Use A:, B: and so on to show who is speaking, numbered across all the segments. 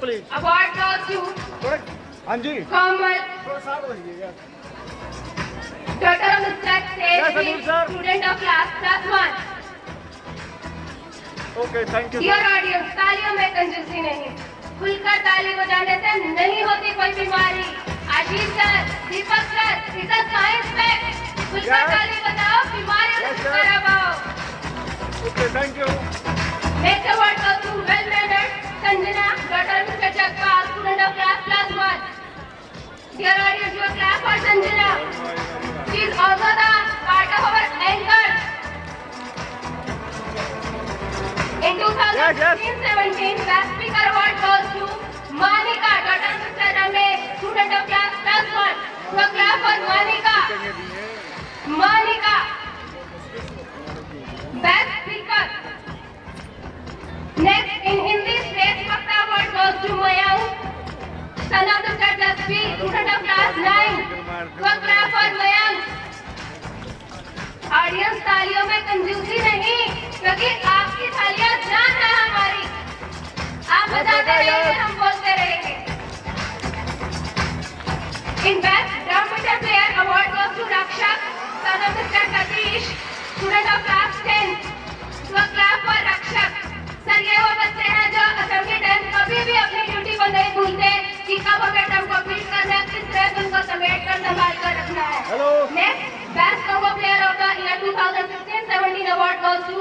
A: Please.
B: Award goes to
A: हाँ जी,
B: Komal,
A: थोड़ा साथ रहिएगा।
B: daughter of Mr.
A: Yes, Anil sir.
B: student of class +1.
A: Okay, thank you.
B: Dear audience, तालियों में कंजूसी नहीं, खुलकर ताली बजाने से नहीं होती कोई बीमारी। आशीष सर, दीपक सर, इस साइंस में खुलकर ताली बजाओ, बीमारियों से छुटकारा पाओ।
A: Okay, thank you.
B: Next award goes to well-mannered Sanjana, daughter of Mr. Jagpal, student of class +1. Dear audience, your clap for Sanjana. She is also the part of our anchor. In 2016-17, Best Speaker Award goes to Monica, daughter of Mr. Ramesh, student of class +1. So clap for Monica. Monica. Best Speaker. Next, in Hindi, Shrestha Vakta Award goes to Mayank, son of Mr. Jaspreet, student of class 9. So clap for Mayank. Audience तालियों में कंजूसी नहीं, क्योंकि आपकी तालियां जान है हमारी। आप बजाते रहेंगे, हम बोलते रहेंगे। In Best Drum Player Award goes to Rakshak, son of Mr. Satish, student of class 10. So clap for Rakshak. Sir, ये वो बच्चे हैं जो असेंबली टाइम कभी भी अपनी ड्यूटी को नहीं भूलते कि कब हमें ड्रम को बीट करना है, किस तरह से उनको समेट कर संभाल कर रखना है। Next, best कंगो player of the year 2016-17 award goes to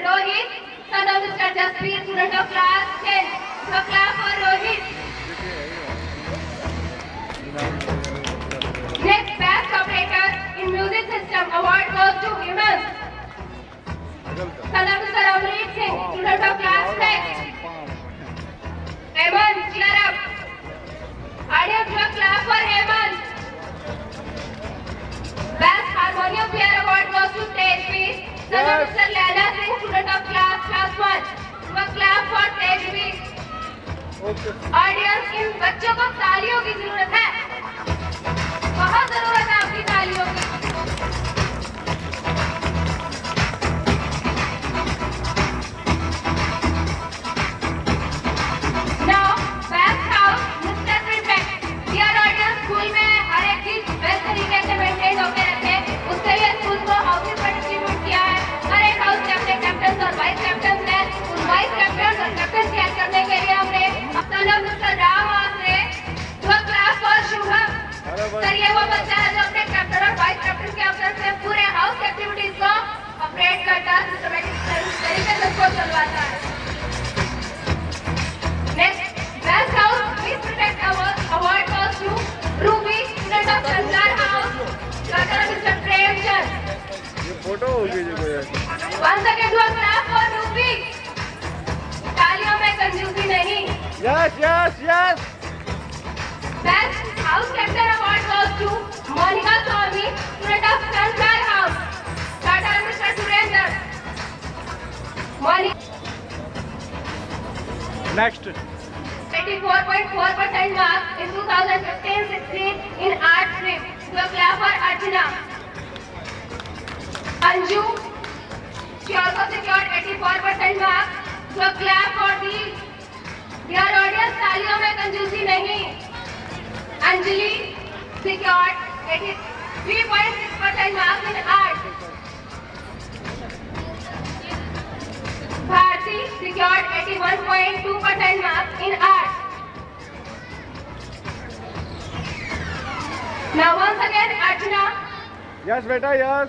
B: Rohit, son of Mr. Jaspreet, student of class 10. So clap for Rohit. Next, best operator in music system award goes to Hemant, son of Mr. Amrit Singh, student of class 6. Hemant, cheer up. Audience, clap for Hemant. Best Harmonium Player Award goes to Tejveer, son of Mr. Laila Singh, student of class +1. So clap for Tejveer. Audience, इन बच्चों को तालियों की जरूरत है, बहुत जरूरत है आपकी तालियों की। Now, best house, Mr. Prefect. Dear audience, school में हर एक चीज बेस्ट तरीके से मेंटेन होके रखे, उसके लिए स्कूल को हाउसेस पर डिस्ट्रीब्यूट किया है। हर एक हाउस के अपने कैप्टन और वाइस कैप्टन हैं। उन वाइस कैप्टन और कैप्टन चेक करने के लिए हमने son of Mr. Ram आसरे, तो क्लास फॉर शुभम। सर, ये वो बच्चा है जो अपने कैप्टन और वाइस कैप्टन के अवसर से पूरे हाउस एक्टिविटीज को ऑपरेट करता है, सिस्टमैटिक तरीके से उसको चलवाता है। Next, best house please protect award goes to Ruby, student of Sansar House, daughter of Mr. Premchand.
A: ये फोटो होगी जो कोई ऐसी।
B: Once again, do a clap for Ruby. तालियों में कंजूसी नहीं।
A: Yes yes yes.
B: Best House Captain Award goes to Monica Swami, student of Sansar House, daughter of Mr. Surendra.
A: Next,
B: 84.4% marks in 2015-16 in art stream. So clap for Archana. Anju, she also secured 84% marks. So clap for these. Dear audience, तालियों में कंजूसी नहीं। Anjali secured 83.6% marks in art. Bharti secured 81.2% marks in art. Now once again, Archana.
A: Yes बेटा yes.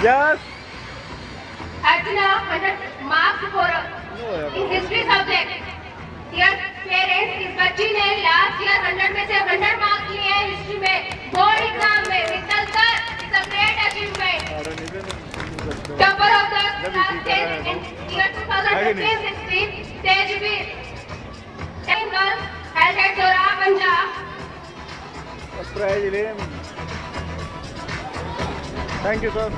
A: Yes.
B: Archana, 100 marks for in history subject. Dear parents, इस बच्ची ने last year 100 में से 100 मार्क्स लिए हैं हिस्ट्री में, बोर्ड एग्जाम में। Mittal sir, it's a great achievement. Topper of the class 10 in year 2015-16, Tejveer. 10 girls held at Dora, Punjab.
A: Thank you sir.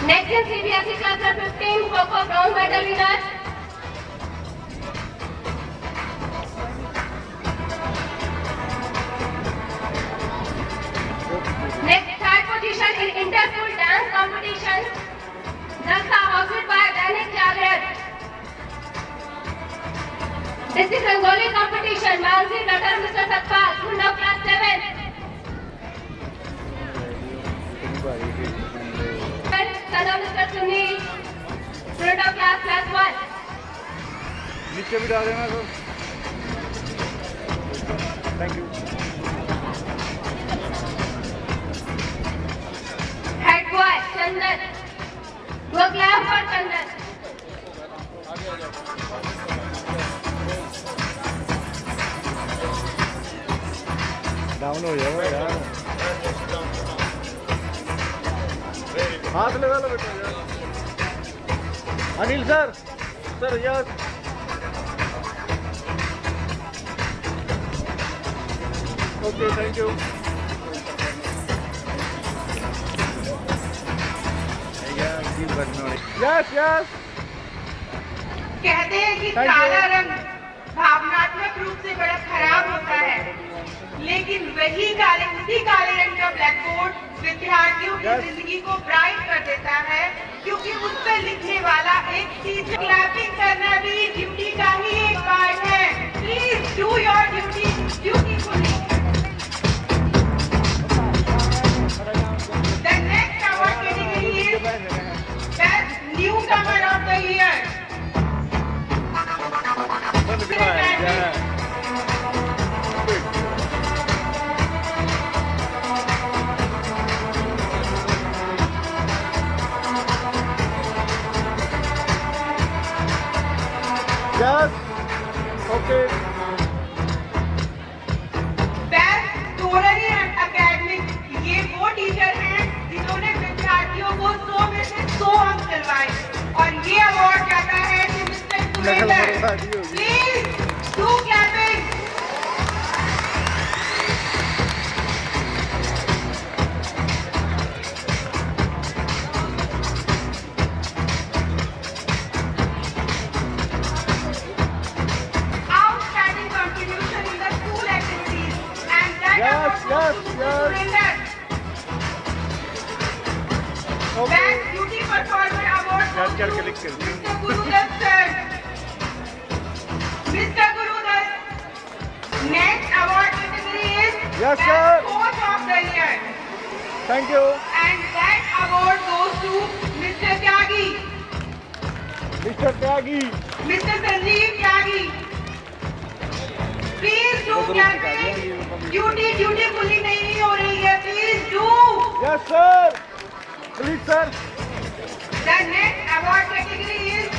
B: Next is CBSE class 15 Kho-Kho bronze medal winner. Next, third position in inter-school dance competition. Jalsa House
A: seat आ देना sir. Thank you.
B: Head boy Chandan, वो class for Chandan.
A: Down हो जाओ यार, हाथ लगा लो बेटा यार। Anil sir, sir yes. Okay thank you. Yes yes.
C: कहते हैं कि
A: Thank you.
C: काला रंग भावनात्मक रूप से बड़ा खराब होता है, लेकिन उसी काले रंग का ब्लैक बोर्ड विद्यार्थियों की
A: Yes.
C: जिंदगी को ब्राइट कर देता है, क्योंकि उस पर लिखने वाला एक टीचर। क्लैपिंग करना भी ड्यूटी का ही एक पार्ट है। Please do your duty beautifully. The next award category is Best Newcomer of the Year.
A: Yes okay.
C: Best story and academic, ये वो टीचर हैं जिन्होंने विद्यार्थियों को 100 में से 100 अंक दिलवाए, और ये अवार्ड जाता है to mister Surendra. Please do clapping. Outstanding contribution in the school activities, and that
A: Yes,
C: award goes to Mr.
A: yes.
C: Surinder.
A: Okay
C: Best Beauty Performer Award goes
A: कर
C: to
A: क्लिक कर।
C: Mr. Gurudas sir. Mr. Gurudas. Next award category is
A: Yes,
C: Best
A: sir.
C: Coach of the Year,
A: thank you.
C: and that award goes to Mr. Tyagi,
A: mister Tyagi.
C: Mr. Sanjeev Tyagi. Please do campaign. Dutifully नहीं हो रही है. Please do.
A: Yes sir please sir.
C: The next award category is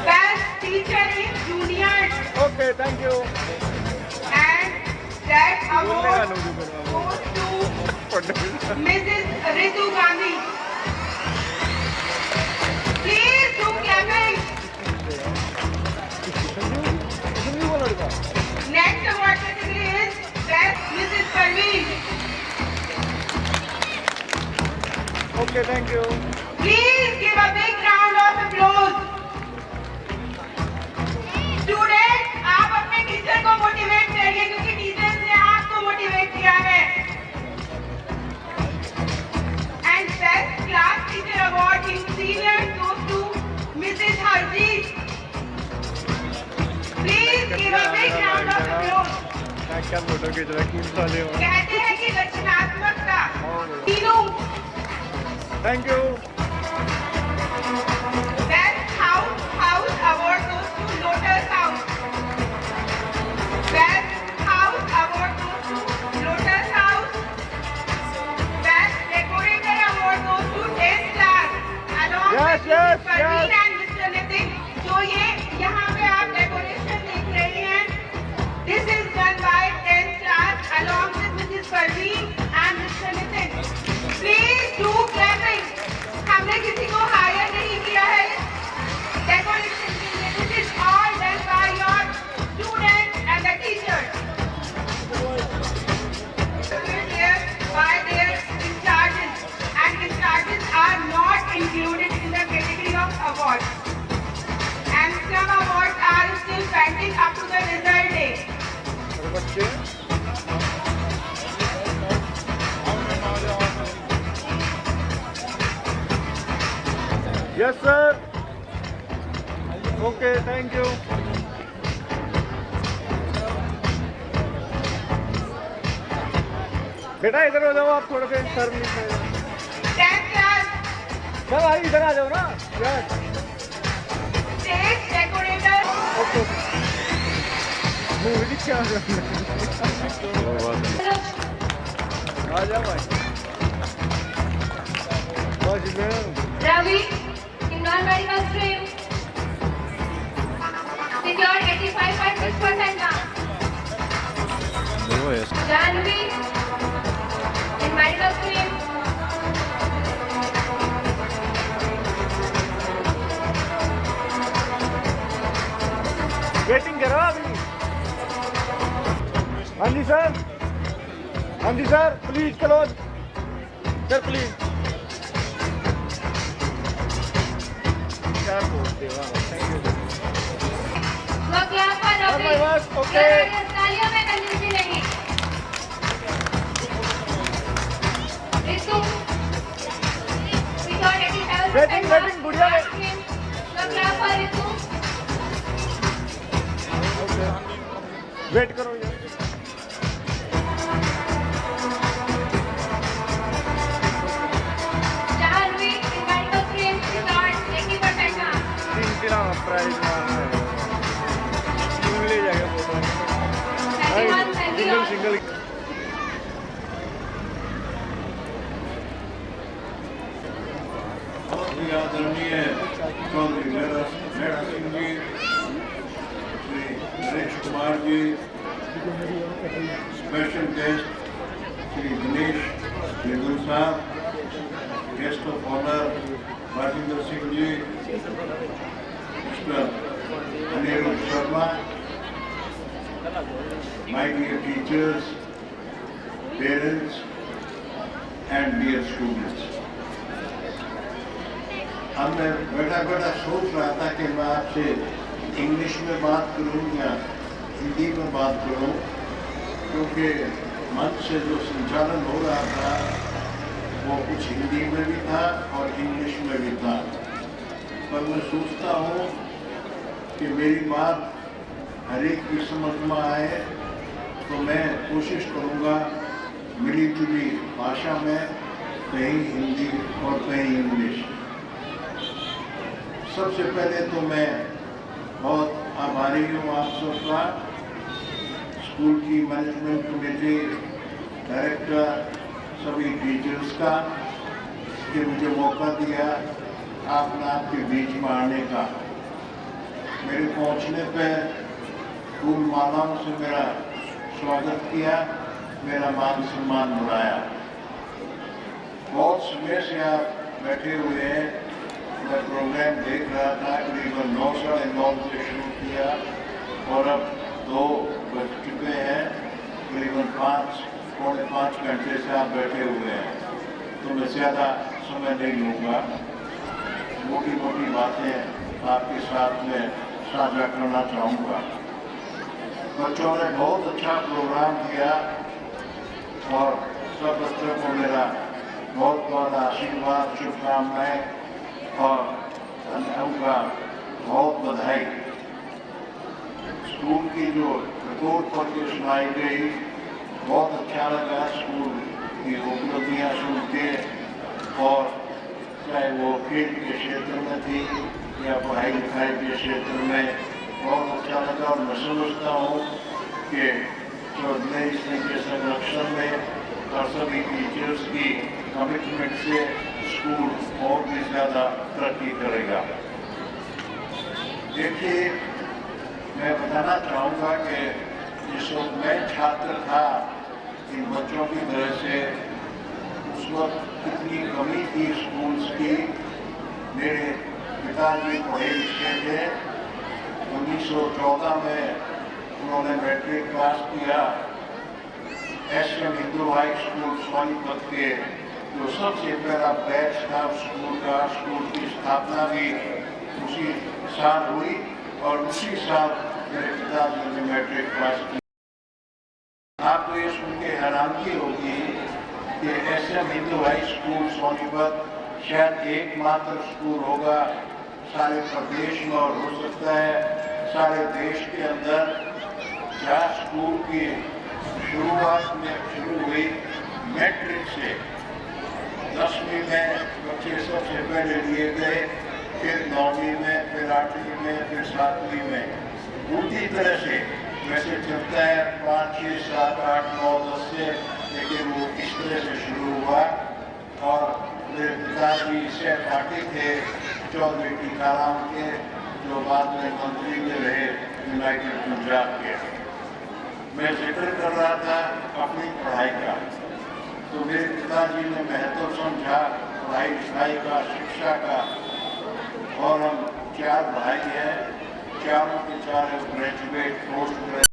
C: Best Teacher in Juniors,
A: okay thank you.
C: and that award goes to Mrs. Ritu Gandhi. Please do clapping. Next award category is Best Mrs. Parveen.
A: Okay thank you.
C: Please give a big round of applause. Students, आप अपने teacher को motivate करिए, क्योंकि teachers ने आपको motivate किया है। And Best Class Teacher Award in Seniors goes to Mrs. Harjeet. Please give a big round of applause.
A: क्या फोटो खींच रहा है, क्यों साले हो।
C: कहते हैं कि रचनात्मकता तीनों।
A: Thank you.
C: Best House Award goes to Lotus House. Best House Award goes to Lotus House. Best Decorator Award goes to 10th class, along
A: Yes,
C: with
A: yes,
C: Mrs. Parveen
A: yes.
C: and Mr. Nitin. जो ये यहाँ पे आप decoration देख रहे हैं, this is done by 10th class, along with Mrs. Parveen and Mr. Nitin. Please do clapping. हमने किसी को हायर नहीं किया है डेकोरेशन के लिए. This is all done by your students and the teachers. Here by their discharges, and discharges are not included in the category of awards. And some awards are still pending up to the result day.
A: और बच्चे yes sir okay thank you. बेटा इधर हो जाओ आप, थोड़ा सा sir नीचे।
C: 10th class
A: सर भाई इधर आ जाओ ना। यस
C: stage decorator
A: मूवी दिख क्या आ जा भाई बच गए
B: Ravi in non-medical stream secured 85.6% marks. Janvi in medical stream
A: waiting करो अभी हाँ जी sir please close sir please क्या बोलते हो थैंक यू
B: लोग यहाँ पर अभी
A: my work, okay.
B: तालियों में कंजूसी नहीं रितु secured 87%
A: Waiting,
B: marks.
A: गुड़िया
B: लोग यहाँ पर रितु
A: वेट करो यार
B: Janvi in medical stream secured 80% marks.
A: Prize ले जाएगा फोटो
B: Everyone,
A: सिंगल
D: आदरणीय चौधरी मेहरा सिंह जी, श्री नरेश कुमार जी, स्पेशल गेस्ट श्री दिनेश निगुल साहब, guest of honour Rajendra Singh ji, mister Anirudh Sharma, my dear teachers, parents and dear students. अब मैं बैठा बैठा सोच रहा था कि मैं आपसे इंग्लिश में बात करूं या हिंदी में बात करूं, क्योंकि मंच से जो संचालन हो रहा था वो कुछ हिंदी में भी था और इंग्लिश में भी था। पर मैं सोचता हूं कि मेरी बात हर एक की समझ में आए, तो मैं कोशिश करूंगा मिली जुली भाषा में, कहीं हिंदी और कहीं इंग्लिश। सबसे पहले तो मैं बहुत आभारी हूँ आप सबका, स्कूल की मैनेजमेंट कमेटी, डायरेक्टर, सभी टीचर्स का, कि मुझे मौका दिया आपके बीच में आने का। मेरे पहुँचने पे फूल मालाओं से मेरा स्वागत किया, मेरा मान सम्मान बढ़ाया। बहुत समय से आप बैठे हुए हैं, मैं प्रोग्राम देख रहा था, करीबन 9:30 से शुरू किया और अब 2 बज चुके हैं, करीबन 5-5.25 घंटे से आप बैठे हुए हैं। तो मैं ज़्यादा समय नहीं लूँगा, मोटी मोटी बातें आपके साथ में साझा करना चाहूँगा। बच्चों ने बहुत अच्छा प्रोग्राम किया और सब बच्चों को मेरा बहुत बहुत आशीर्वाद, शुभकामनाएं और उनका बहुत बधाई। स्कूल की जो रिपोर्ट पढ़ के सुनाई गई, बहुत अच्छा लगा स्कूल की उपलब्धियाँ सुन के, और चाहे वो खेल के क्षेत्र में थी या पढ़ाई लिखाई के क्षेत्र में, बहुत अच्छा लगा। और मैं समझता हूँ कि चौधरी सिंह के संरक्षण में और सभी टीचर्स की कमिटमेंट से स्कूल और भी ज़्यादा तरक्की करेगा। देखिए, मैं बताना चाहूँगा कि जिस वक्त मैं छात्र था, इन बच्चों की तरह से, उस वक्त कितनी कमी थी स्कूल्स की। मेरे पिताजी पढ़े लिखे थे, 1914 में उन्होंने मैट्रिक पास किया। SM Hindu high school Sonipat के जो सबसे पहला बैच था स्कूल का, स्कूल की स्थापना भी उसी साल हुई और उसी साल मेरे पिताजी ने मैट्रिक पास की। आपको ये सुन के हैरानगी होगी कि SM Hindu high school Sonipat शायद एकमात्र स्कूल होगा सारे प्रदेश में, और हो सकता है सारे देश के अंदर, जहाँ स्कूल की शुरुआत में शुरू हुई मैट्रिक से। 10वीं में बच्चे सबसे पहले लिए गए, फिर 9वीं में, फिर 8वीं में, फिर 7वीं में। पूरी तरह से वैसे चलता है 5, 6, 7, 8, 9, 10 से, लेकिन वो इस तरह से शुरू हुआ। और मेरे पिताजी सहपाठी थे चौधरी टीकाराम के, जो बाद में मंत्री में रहे यूनाइटेड पंजाब के। मैं जिक्र कर रहा था अपनी पढ़ाई का, तो मेरे पिताजी ने महत्व समझा पढ़ाई लिखाई का, शिक्षा का। और हम 4 भाई हैं, चारों के चारों ग्रेजुएट, पोस्ट ग्रेजुएट